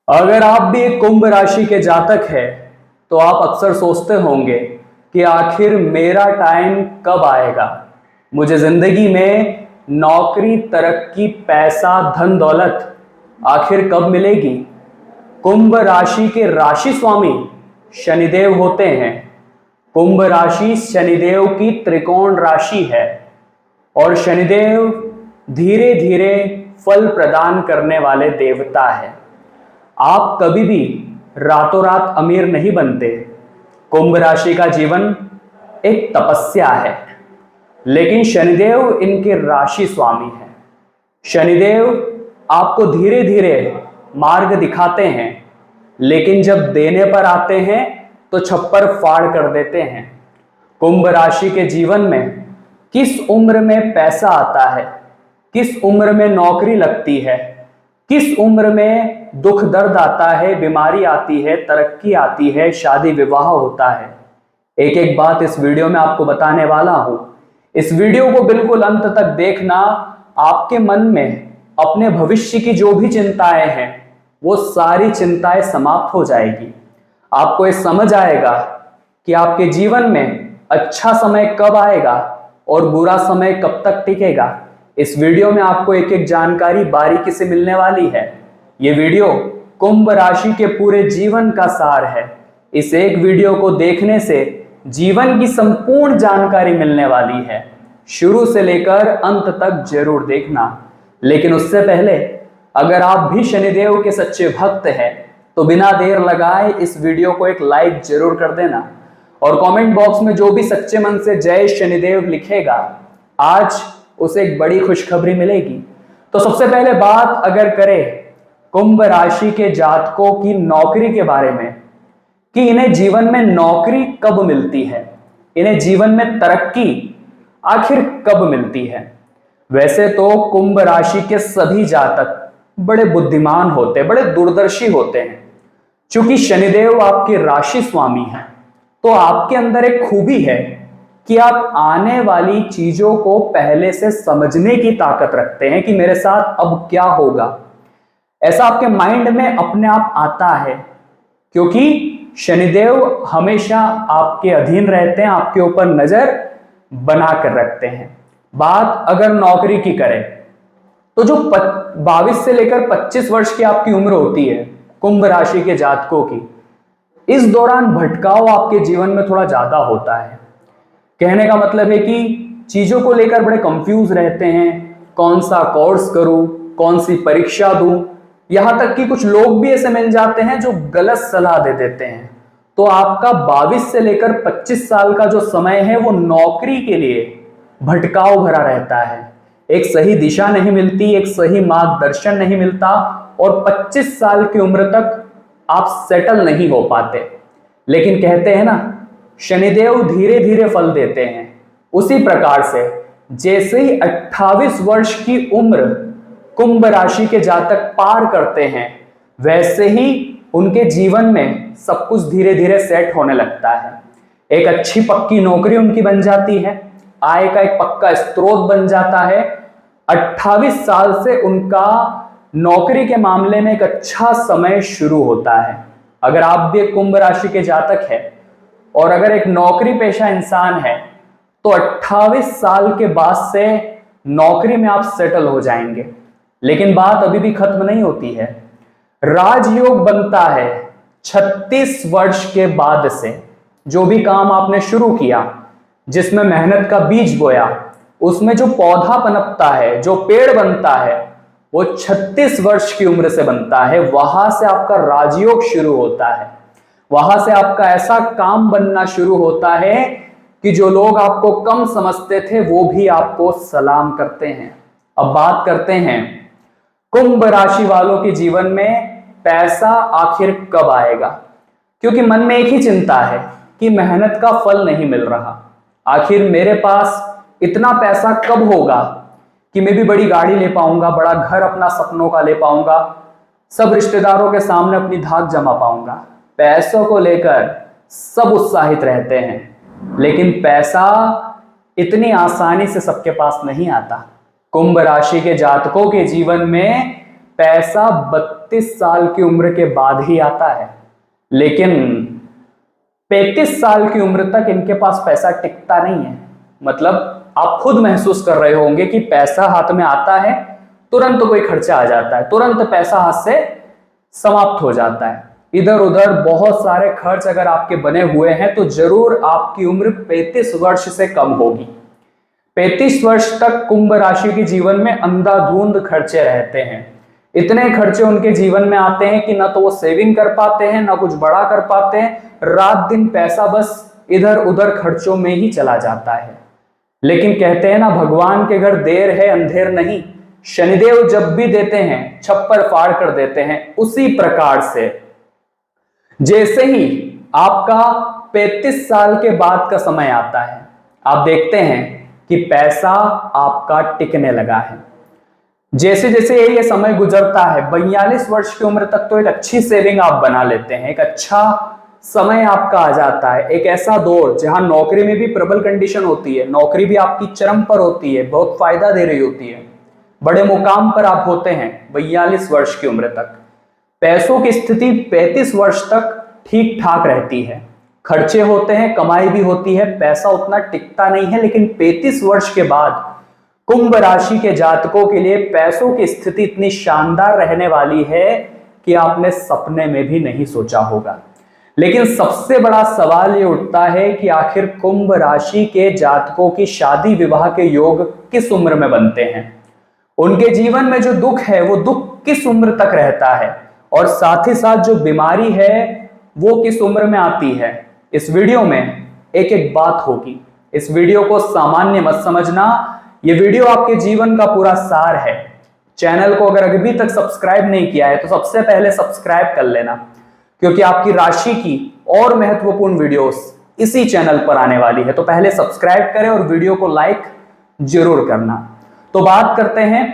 अगर आप भी एक कुंभ राशि के जातक हैं तो आप अक्सर सोचते होंगे कि आखिर मेरा टाइम कब आएगा, मुझे जिंदगी में नौकरी, तरक्की, पैसा, धन दौलत आखिर कब मिलेगी। कुंभ राशि के राशि स्वामी शनिदेव होते हैं। कुंभ राशि शनिदेव की त्रिकोण राशि है और शनिदेव धीरे धीरे फल प्रदान करने वाले देवता है। आप कभी भी रातों रात अमीर नहीं बनते। कुंभ राशि का जीवन एक तपस्या है, लेकिन शनिदेव इनके राशि स्वामी हैं। शनिदेव आपको धीरे धीरे मार्ग दिखाते हैं, लेकिन जब देने पर आते हैं तो छप्पर फाड़ कर देते हैं। कुंभ राशि के जीवन में किस उम्र में पैसा आता है, किस उम्र में नौकरी लगती है, किस उम्र में दुख दर्द आता है, बीमारी आती है, तरक्की आती है, शादी विवाह होता है, एक एक बात इस वीडियो में आपको बताने वाला हूं। इस वीडियो को बिल्कुल अंत तक देखना। आपके मन में अपने भविष्य की जो भी चिंताएं हैं वो सारी चिंताएं समाप्त हो जाएगी। आपको ये समझ आएगा कि आपके जीवन में अच्छा समय कब आएगा और बुरा समय कब तक टिकेगा। इस वीडियो में आपको एक एक जानकारी बारीकी से मिलने वाली है। ये वीडियो कुंभ राशि के पूरे जीवन का सार है। इस एक वीडियो को देखने से जीवन की संपूर्ण जानकारी मिलने वाली है। शुरू से लेकर अंत तक जरूर देखना। लेकिन उससे पहले अगर आप भी शनिदेव के सच्चे भक्त हैं तो बिना देर लगाए इस वीडियो को एक लाइक जरूर कर देना और कमेंट बॉक्स में जो भी सच्चे मन से जय शनिदेव लिखेगा आज उसे एक बड़ी खुशखबरी मिलेगी। तो सबसे पहले बात अगर करें कुंभ राशि के जातकों की नौकरी के बारे में कि इन्हें जीवन में नौकरी कब मिलती है, इन्हें जीवन में तरक्की आखिर कब मिलती है। वैसे तो कुंभ राशि के सभी जातक बड़े बुद्धिमान होते हैं, बड़े दूरदर्शी होते हैं। क्योंकि शनिदेव आपके राशि स्वामी हैं तो आपके अंदर एक खूबी है कि आप आने वाली चीजों को पहले से समझने की ताकत रखते हैं कि मेरे साथ अब क्या होगा। ऐसा आपके माइंड में अपने आप आता है क्योंकि शनिदेव हमेशा आपके अधीन रहते हैं, आपके ऊपर नजर बना कर रखते हैं। बात अगर नौकरी की करें तो जो 22 से लेकर 25 वर्ष की आपकी उम्र होती है कुंभ राशि के जातकों की, इस दौरान भटकाव आपके जीवन में थोड़ा ज्यादा होता है। कहने का मतलब है कि चीजों को लेकर बड़े कंफ्यूज रहते हैं, कौन सा कोर्स करूं, कौन सी परीक्षा दूं। यहां तक कि कुछ लोग भी ऐसे मिल जाते हैं जो गलत सलाह दे देते हैं। तो आपका 22 से लेकर 25 साल का जो समय है वो नौकरी के लिए भटकाव भरा रहता है। एक सही दिशा नहीं मिलती, एक सही मार्गदर्शन नहीं मिलता और 25 साल की उम्र तक आप सेटल नहीं हो पाते। लेकिन कहते हैं ना, शनिदेव धीरे धीरे फल देते हैं। उसी प्रकार से जैसे ही 28 वर्ष की उम्र कुंभ राशि के जातक पार करते हैं वैसे ही उनके जीवन में सब कुछ धीरे धीरे सेट होने लगता है। एक अच्छी पक्की नौकरी उनकी बन जाती है, आय का एक पक्का स्रोत बन जाता है। 28 साल से उनका नौकरी के मामले में एक अच्छा समय शुरू होता है। अगर आप भी एक कुंभ राशि के जातक हैं और अगर एक नौकरी पेशा इंसान है तो 28 साल के बाद से नौकरी में आप सेटल हो जाएंगे। लेकिन बात अभी भी खत्म नहीं होती है। राजयोग बनता है 36 वर्ष के बाद से। जो भी काम आपने शुरू किया, जिसमें मेहनत का बीज बोया, उसमें जो पौधा पनपता है, जो पेड़ बनता है, वो 36 वर्ष की उम्र से बनता है। वहां से आपका राजयोग शुरू होता है। वहां से आपका ऐसा काम बनना शुरू होता है कि जो लोग आपको कम समझते थे वो भी आपको सलाम करते हैं। अब बात करते हैं कुंभ राशि वालों के जीवन में पैसा आखिर कब आएगा। क्योंकि मन में एक ही चिंता है कि मेहनत का फल नहीं मिल रहा। आखिर मेरे पास इतना पैसा कब होगा कि मैं भी बड़ी गाड़ी ले पाऊंगा, बड़ा घर अपना सपनों का ले पाऊंगा, सब रिश्तेदारों के सामने अपनी धाक जमा पाऊंगा। पैसों को लेकर सब उत्साहित रहते हैं, लेकिन पैसा इतनी आसानी से सबके पास नहीं आता। कुंभ राशि के जातकों के जीवन में पैसा 32 साल की उम्र के बाद ही आता है, लेकिन 35 साल की उम्र तक इनके पास पैसा टिकता नहीं है। मतलब आप खुद महसूस कर रहे होंगे कि पैसा हाथ में आता है, तुरंत कोई खर्चा आ जाता है, तुरंत पैसा हाथ से समाप्त हो जाता है। इधर उधर बहुत सारे खर्च अगर आपके बने हुए हैं तो जरूर आपकी उम्र 35 वर्ष से कम होगी। 35 वर्ष तक कुंभ राशि के जीवन में अंधाधुंध खर्चे रहते हैं। इतने खर्चे उनके जीवन में आते हैं कि ना तो वो सेविंग कर पाते हैं, ना कुछ बड़ा कर पाते हैं। रात दिन पैसा बस इधर उधर खर्चों में ही चला जाता है। लेकिन कहते हैं ना, भगवान के घर देर है अंधेर नहीं। शनिदेव जब भी देते हैं छप्पर फाड़ कर देते हैं। उसी प्रकार से जैसे ही आपका 35 साल के बाद का समय आता है, आप देखते हैं कि पैसा आपका टिकने लगा है। जैसे जैसे ये समय गुजरता है, 42 वर्ष की उम्र तक तो एक अच्छी सेविंग आप बना लेते हैं, एक अच्छा समय आपका आ जाता है। एक ऐसा दौर जहां नौकरी में भी प्रबल कंडीशन होती है, नौकरी भी आपकी चरम पर होती है, बहुत फायदा दे रही होती है, बड़े मुकाम पर आप होते हैं 42 वर्ष की उम्र तक। पैसों की स्थिति 35 वर्ष तक ठीक ठाक रहती है, खर्चे होते हैं, कमाई भी होती है, पैसा उतना टिकता नहीं है। लेकिन 35 वर्ष के बाद कुंभ राशि के जातकों के लिए पैसों की स्थिति इतनी शानदार रहने वाली है कि आपने सपने में भी नहीं सोचा होगा। लेकिन सबसे बड़ा सवाल ये उठता है कि आखिर कुंभ राशि के जातकों की शादी विवाह के योग किस उम्र में बनते हैं, उनके जीवन में जो दुख है वो दुख किस उम्र तक रहता है, और साथ ही साथ जो बीमारी है वो किस उम्र में आती है। इस वीडियो में एक एक बात होगी। इस वीडियो को सामान्य मत समझना, ये वीडियो आपके जीवन का पूरा सार है। चैनल को अगर अभी तक सब्सक्राइब नहीं किया है तो सबसे पहले सब्सक्राइब कर लेना, क्योंकि आपकी राशि की और महत्वपूर्ण वीडियोस इसी चैनल पर आने वाली है। तो पहले सब्सक्राइब करें और वीडियो को लाइक जरूर करना। तो बात करते हैं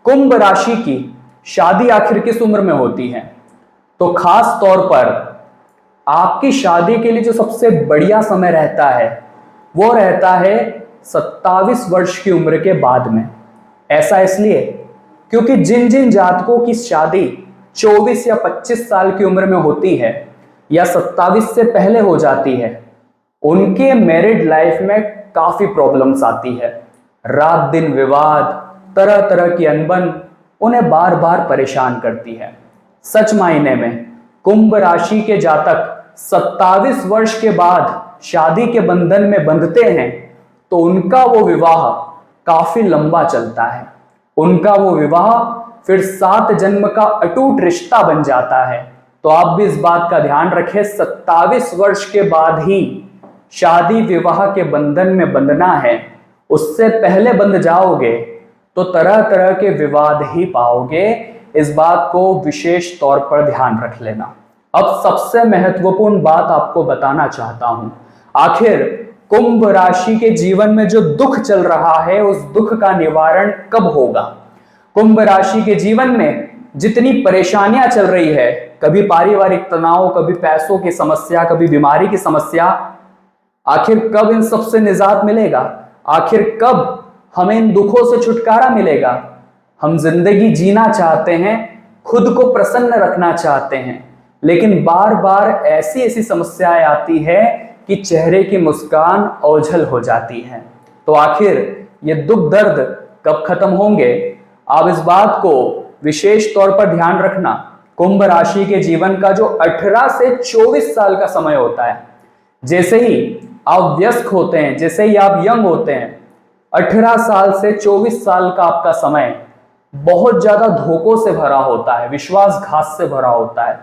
कुंभ राशि की शादी आखिर किस उम्र में होती है। तो खास तौर पर आपकी शादी के लिए जो सबसे बढ़िया समय रहता है वो रहता है 27 वर्ष की उम्र के बाद में। ऐसा इसलिए क्योंकि जिन जिन जातकों की शादी 24 या 25 साल की उम्र में होती है या 27 से पहले हो जाती है, उनके मैरिड लाइफ में काफी प्रॉब्लम्स आती है। रात दिन विवाद, तरह तरह की अनबन उन्हें बार बार परेशान करती है। सच मायने में कुंभ राशि के जातक 27 वर्ष के बाद शादी के बंधन में बंधते हैं तो उनका वो विवाह काफी लंबा चलता है। उनका वो विवाह फिर 7 जन्म का अटूट रिश्ता बन जाता है। तो आप भी इस बात का ध्यान रखें, 27 वर्ष के बाद ही शादी विवाह के बंधन में बंधना है। उससे पहले बंध जाओगे तो तरह तरह के विवाद ही पाओगे। इस बात को विशेष तौर पर ध्यान रख लेना। अब सबसे महत्वपूर्ण बात आपको बताना चाहता हूं, आखिर कुंभ राशि के जीवन में जो दुख चल रहा है उस दुख का निवारण कब होगा। कुंभ राशि के जीवन में जितनी परेशानियां चल रही है, कभी पारिवारिक तनाव, कभी पैसों की समस्या, कभी बीमारी की समस्या, आखिर कब इन सब से निजात मिलेगा, आखिर कब हमें इन दुखों से छुटकारा मिलेगा। हम जिंदगी जीना चाहते हैं, खुद को प्रसन्न रखना चाहते हैं, लेकिन बार बार ऐसी ऐसी समस्याएं आती है कि चेहरे की मुस्कान ओझल हो जाती है। तो आखिर ये दुख दर्द कब खत्म होंगे, आप इस बात को विशेष तौर पर ध्यान रखना। कुंभ राशि के जीवन का जो 18 से 24 साल का समय होता है, जैसे ही आप वयस्क होते हैं, जैसे ही आप यंग होते हैं, 18 साल से 24 साल का आपका समय बहुत ज्यादा धोखों से भरा होता है, विश्वासघात से भरा होता है।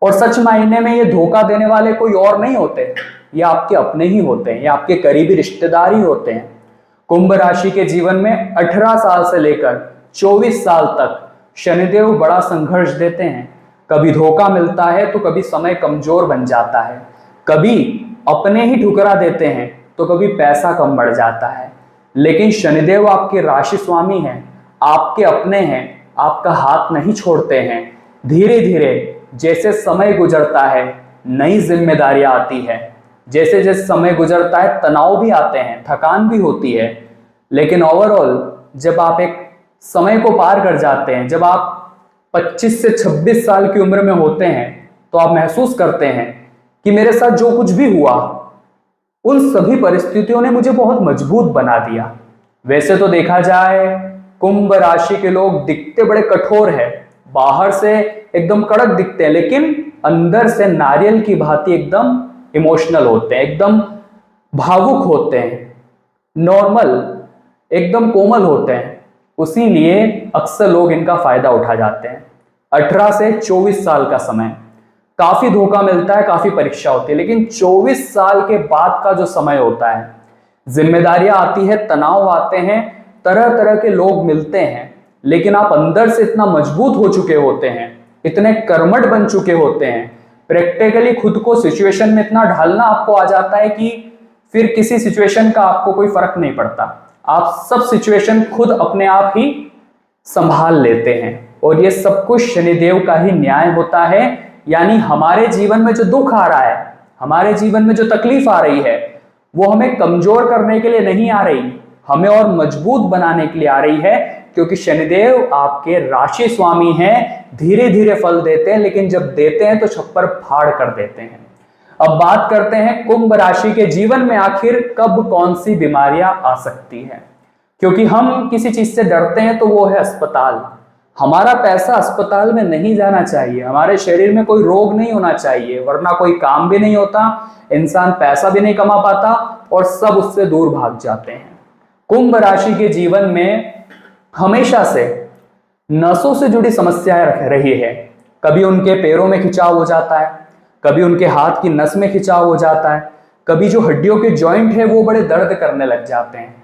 और सच मायने में ये धोखा देने वाले कोई और नहीं होते, ये आपके अपने ही होते हैं, ये आपके करीबी रिश्तेदार ही होते हैं। कुंभ राशि के जीवन में 18 साल से लेकर 24 साल तक शनिदेव बड़ा संघर्ष देते हैं। कभी धोखा मिलता है तो कभी समय कमजोर बन जाता है, कभी अपने ही ठुकरा देते हैं तो कभी पैसा कम बढ़ जाता है। लेकिन शनिदेव आपके राशि स्वामी हैं, आपके अपने हैं, आपका हाथ नहीं छोड़ते हैं। धीरे धीरे जैसे समय गुजरता है नई जिम्मेदारियां आती है, जैसे जैसे समय गुजरता है तनाव भी आते हैं, थकान भी होती है, लेकिन ओवरऑल जब आप एक समय को पार कर जाते हैं, जब आप 25 से 26 साल की उम्र में होते हैं तो आप महसूस करते हैं कि मेरे साथ जो कुछ भी हुआ उन सभी परिस्थितियों ने मुझे बहुत मजबूत बना दिया। वैसे तो देखा जाए कुंभ राशि के लोग दिखते बड़े कठोर है, बाहर से एकदम कड़क दिखते हैं, लेकिन अंदर से नारियल की भांति एकदम इमोशनल होते हैं, एकदम भावुक होते हैं, नॉर्मल एकदम कोमल होते हैं। उसी लिए अक्सर लोग इनका फायदा उठा जाते हैं। 18 से 24 साल का समय काफी धोखा मिलता है, काफी परीक्षा होती है, लेकिन 24 साल के बाद का जो समय होता है, जिम्मेदारियां आती है, तनाव आते हैं, तरह तरह के लोग मिलते हैं, लेकिन आप अंदर से इतना मजबूत हो चुके होते हैं, इतने कर्मठ बन चुके होते हैं, प्रैक्टिकली खुद को सिचुएशन में इतना ढालना आपको आ जाता है कि फिर किसी सिचुएशन का आपको कोई फर्क नहीं पड़ता। आप सब सिचुएशन खुद अपने आप ही संभाल लेते हैं, और ये सब कुछ शनिदेव का ही न्याय होता है। यानी हमारे जीवन में जो दुख आ रहा है, हमारे जीवन में जो तकलीफ आ रही है, वो हमें कमजोर करने के लिए नहीं आ रही, हमें और मजबूत बनाने के लिए आ रही है, क्योंकि शनिदेव आपके राशि स्वामी हैं। धीरे धीरे फल देते हैं, लेकिन जब देते हैं तो छप्पर फाड़ कर देते हैं। अब बात करते हैं कुंभ राशि के जीवन में आखिर कब कौन सी बीमारियां आ सकती है। क्योंकि हम किसी चीज से डरते हैं तो वो है अस्पताल। हमारा पैसा अस्पताल में नहीं जाना चाहिए, हमारे शरीर में कोई रोग नहीं होना चाहिए, वरना कोई काम भी नहीं होता, इंसान पैसा भी नहीं कमा पाता और सब उससे दूर भाग जाते हैं। कुंभ राशि के जीवन में हमेशा से नसों से जुड़ी समस्याएं रख रही है। कभी उनके पैरों में खिंचाव हो जाता है, कभी उनके हाथ की नस में खिंचाव हो जाता है, कभी जो हड्डियों के जॉइंट है वो बड़े दर्द करने लग जाते हैं।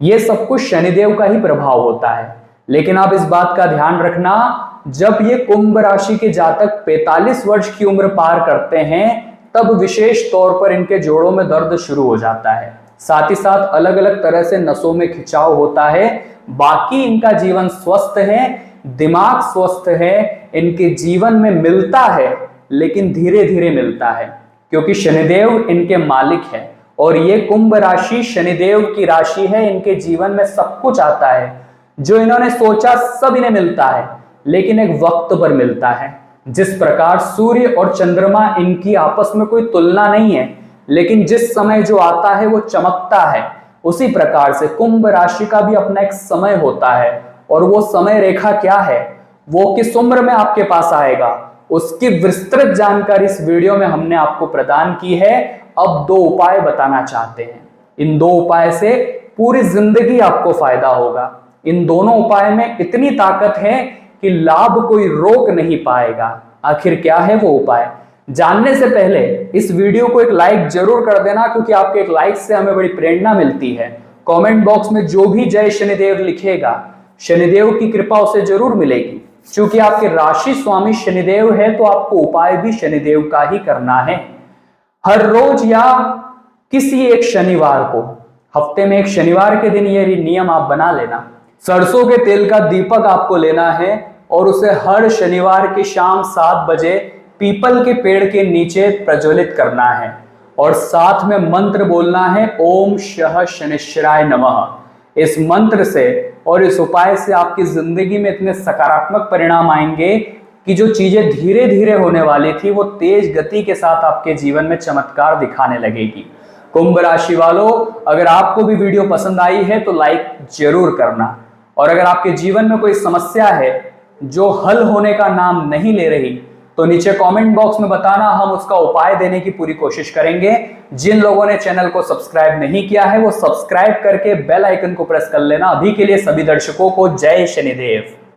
ये सब कुछ शनिदेव का ही प्रभाव होता है। लेकिन आप इस बात का ध्यान रखना, जब ये कुंभ राशि के जातक 45 वर्ष की उम्र पार करते हैं तब विशेष तौर पर इनके जोड़ों में दर्द शुरू हो जाता है, साथ ही साथ अलग अलग तरह से नसों में खिंचाव होता है। बाकी इनका जीवन स्वस्थ है, दिमाग स्वस्थ है, इनके जीवन में मिलता है, लेकिन धीरे धीरे मिलता है, क्योंकि शनिदेव इनके मालिक है और ये कुंभ राशि शनिदेव की राशि है। इनके जीवन में सब कुछ आता है, जो इन्होंने सोचा सब इन्हें मिलता है, लेकिन एक वक्त पर मिलता है। जिस प्रकार सूर्य और चंद्रमा इनकी आपस में कोई तुलना नहीं है, लेकिन जिस समय जो आता है वो चमकता है, उसी प्रकार से कुंभ राशि का भी अपना एक समय होता है। और वो समय रेखा क्या है, वो किस उम्र में आपके पास आएगा, उसकी विस्तृत जानकारी इस वीडियो में हमने आपको प्रदान की है। अब 2 उपाय बताना चाहते हैं। इन 2 उपाय से पूरी जिंदगी आपको फायदा होगा। इन दोनों उपाय में इतनी ताकत है कि लाभ कोई रोक नहीं पाएगा। आखिर क्या है वो उपाय, जानने से पहले इस वीडियो को एक लाइक जरूर कर देना, क्योंकि आपके एक लाइक से हमें बड़ी प्रेरणा मिलती है। कमेंट बॉक्स में जो भी जय शनिदेव लिखेगा, शनिदेव की कृपा उसे जरूर मिलेगी। क्योंकि आपके राशि स्वामी शनिदेव है तो आपको उपाय भी शनिदेव का ही करना है। हर रोज या किसी एक शनिवार को, हफ्ते में एक शनिवार के दिन ये नियम आप बना लेना। सरसों के तेल का दीपक आपको लेना है और उसे हर शनिवार की शाम 7 बजे पीपल के पेड़ के नीचे प्रज्वलित करना है और साथ में मंत्र बोलना है, ओम शः शनिश्चराय नमः। इस मंत्र से और इस उपाय से आपकी जिंदगी में इतने सकारात्मक परिणाम आएंगे कि जो चीजें धीरे धीरे होने वाली थी वो तेज गति के साथ आपके जीवन में चमत्कार दिखाने लगेगी। कुंभ राशि वालों, अगर आपको भी वीडियो पसंद आई है तो लाइक जरूर करना, और अगर आपके जीवन में कोई समस्या है जो हल होने का नाम नहीं ले रही तो नीचे कमेंट बॉक्स में बताना, हम उसका उपाय देने की पूरी कोशिश करेंगे। जिन लोगों ने चैनल को सब्सक्राइब नहीं किया है वो सब्सक्राइब करके बेल आइकन को प्रेस कर लेना। अभी के लिए सभी दर्शकों को जय शनिदेव।